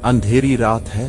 अंधेरी रात है,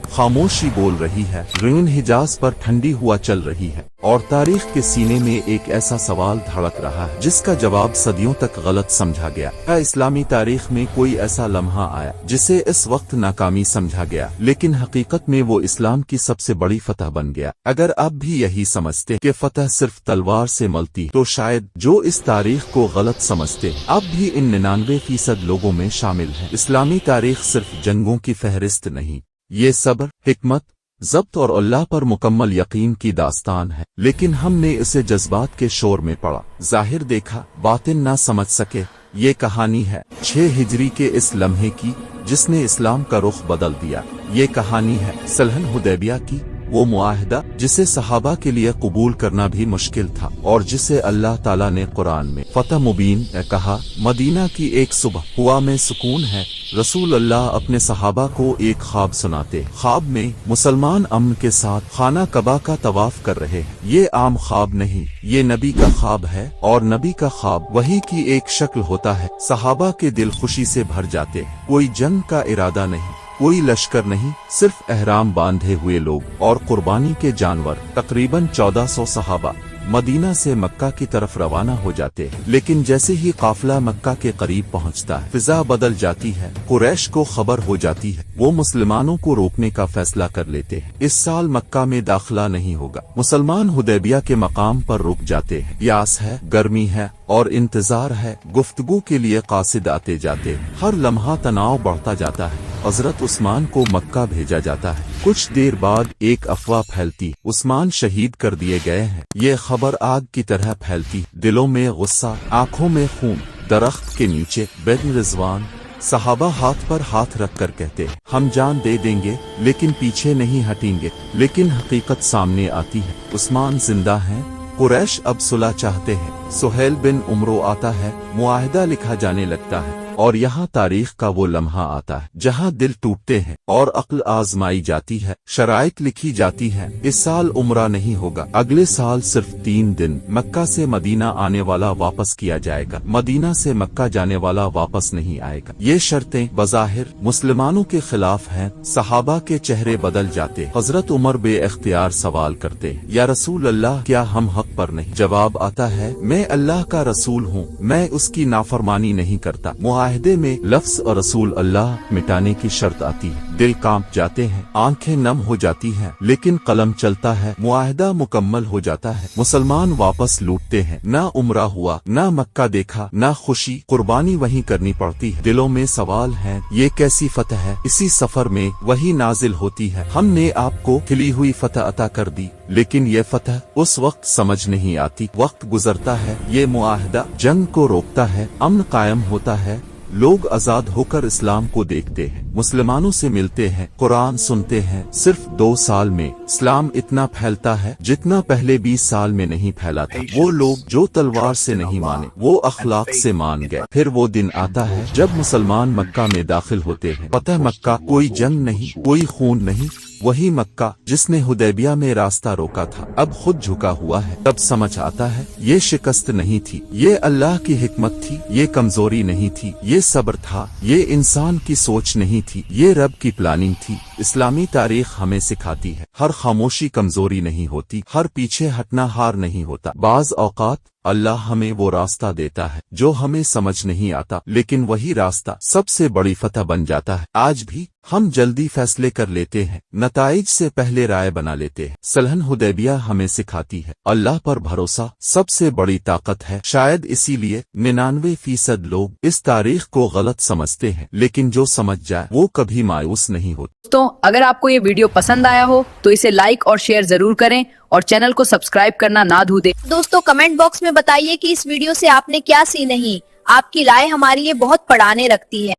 खामोशी बोल रही है, रेन हिजाज पर ठंडी हुआ चल रही है और तारीख के सीने में एक ऐसा सवाल धड़क रहा है जिसका जवाब सदियों तक गलत समझा गया। क्या इस्लामी तारीख में कोई ऐसा लम्हा आया जिसे इस वक्त नाकामी समझा गया लेकिन हकीकत में वो इस्लाम की सबसे बड़ी फतह बन गया? अगर आप भी यही समझते कि फतह सिर्फ तलवार से मिलती तो शायद जो इस तारीख को गलत समझते आप भी इन 99% लोगों में शामिल हैं। इस्लामी तारीख सिर्फ जंगों की फहरिस्त नहीं, ये सब्र, हिकमत, ज़ब्त और अल्लाह पर मुकम्मल यकीन की दास्तान है। लेकिन हमने इसे जज्बात के शोर में पढ़ा, ज़ाहिर देखा, बातिन ना समझ सके। ये कहानी है 6 हिजरी के इस लम्हे की जिसने इस्लाम का रुख बदल दिया। ये कहानी है सल्ह हुदैबिया की, वो मुआहदा जिसे सहाबा के लिए कबूल करना भी मुश्किल था और जिसे अल्लाह ताला ने कुरान में फतह मुबीन कहा। मदीना की एक सुबह हुआ में सुकून है, रसूल अल्लाह अपने सहाबा को एक ख्वाब सुनाते। ख्वाब में मुसलमान अमन के साथ खाना कबा का तवाफ कर रहे हैं। ये आम ख्वाब नहीं, ये नबी का ख्वाब है और नबी का ख्वाब वही की एक शक्ल होता है। सहाबा के दिल खुशी से भर जाते हैं। कोई जंग का इरादा नहीं, कोई लश्कर नहीं, सिर्फ एहराम बांधे हुए लोग और कुर्बानी के जानवर। तकरीबन 1400 सहाबा मदीना से मक्का की तरफ रवाना हो जाते हैं। लेकिन जैसे ही काफिला मक्का के करीब पहुंचता है, फिजा बदल जाती है। कुरैश को खबर हो जाती है, वो मुसलमानों को रोकने का फैसला कर लेते हैं। इस साल मक्का में दाखिला नहीं होगा। मुसलमान हुदैबिया के मकाम पर रुक जाते हैं। प्यास है, गर्मी है और इंतजार है। गुफ्तगू के लिए कासिद आते जाते हैं। हर लम्हा तनाव बढ़ता जाता है। हजरत उस्मान को मक्का भेजा जाता है। कुछ देर बाद एक अफवाह फैलती, उस्मान शहीद कर दिए गए हैं। ये खबर आग की तरह फैलती, दिलों में गुस्सा, आंखों में खून। दरख्त के नीचे बिन रिजवान सहाबा हाथ पर हाथ रख कर कहते, हम जान दे देंगे लेकिन पीछे नहीं हटेंगे। लेकिन हकीकत सामने आती है, उस्मान जिंदा हैं। कुरैश अब सुलह चाहते हैं। सुहेल बिन उमरो आता है, मुआहदा लिखा जाने लगता है और यहाँ तारीख का वो लम्हा आता है जहाँ दिल टूटते हैं और अक्ल आजमाई जाती है, शराइत लिखी जाती है। इस साल उम्रा नहीं होगा, अगले साल सिर्फ 3 दिन। मक्का से मदीना आने वाला वापस किया जाएगा, मदीना से मक्का जाने वाला वापस नहीं आएगा। ये शर्तें बज़ाहिर मुसलमानों के खिलाफ हैं। सहाबा के चेहरे बदल जाते। हजरत उमर बेइख्तियार सवाल करते, या रसूल अल्लाह, क्या हम हक पर नहीं? जवाब आता है, मैं अल्लाह का रसूल हूँ, मैं उसकी नाफरमानी नहीं करता। मुआहदे में लफ्ज और रसूल अल्लाह मिटाने की शर्त आती है। दिल कांप जाते हैं, आंखें नम हो जाती हैं, लेकिन कलम चलता है। मुआहदा मुकम्मल हो जाता है। मुसलमान वापस लूटते हैं। ना उम्रा हुआ, ना मक्का देखा, ना खुशी। कुर्बानी वहीं करनी पड़ती है। दिलों में सवाल है, ये कैसी फतह है? इसी सफर में वही नाजिल होती है, हमने आपको खिली हुई फतह अता कर दी। लेकिन ये फतह उस वक्त समझ नहीं आती। वक्त गुजरता है, ये मुआहदा जंग को रोकता है, अमन कायम होता है। लोग आजाद होकर इस्लाम को देखते हैं, मुसलमानों से मिलते हैं, कुरान सुनते हैं। सिर्फ 2 साल में इस्लाम इतना फैलता है जितना पहले 20 साल में नहीं फैला था। वो लोग जो तलवार से नहीं माने, वो अखलाक से मान गए। फिर वो दिन आता है जब मुसलमान मक्का में दाखिल होते हैं। फतह मक्का, कोई जंग नहीं, कोई खून नहीं, वही मक्का जिसने हुदैबिया में रास्ता रोका था अब खुद झुका हुआ है। तब समझ आता है, ये शिकस्त नहीं थी, ये अल्लाह की हिकमत थी। ये कमजोरी नहीं थी, ये सब्र था। ये इंसान की सोच नहीं थी, ये रब की प्लानिंग थी। इस्लामी तारीख हमें सिखाती है, हर खामोशी कमजोरी नहीं होती, हर पीछे हटना हार नहीं होता। बाज औकात अल्लाह हमें वो रास्ता देता है जो हमें समझ नहीं आता, लेकिन वही रास्ता सबसे बड़ी फतह बन जाता है। आज भी हम जल्दी फैसले कर लेते हैं, नताइज से पहले राय बना लेते हैं। सल्ह हुदैबिया हमें सिखाती है, अल्लाह पर भरोसा सबसे बड़ी ताकत है। शायद इसीलिए 99% लोग इस तारीख को गलत समझते हैं, लेकिन जो समझ जाए वो कभी मायूस नहीं होता। दोस्तों, अगर आपको ये वीडियो पसंद आया हो तो इसे लाइक और शेयर जरूर करें और चैनल को सब्सक्राइब करना ना भूलें। दोस्तों, कमेंट बॉक्स में बताइए कि इस वीडियो से आपने क्या सीखा नहीं। आपकी राय हमारे लिए बहुत पढ़ाने रखती है।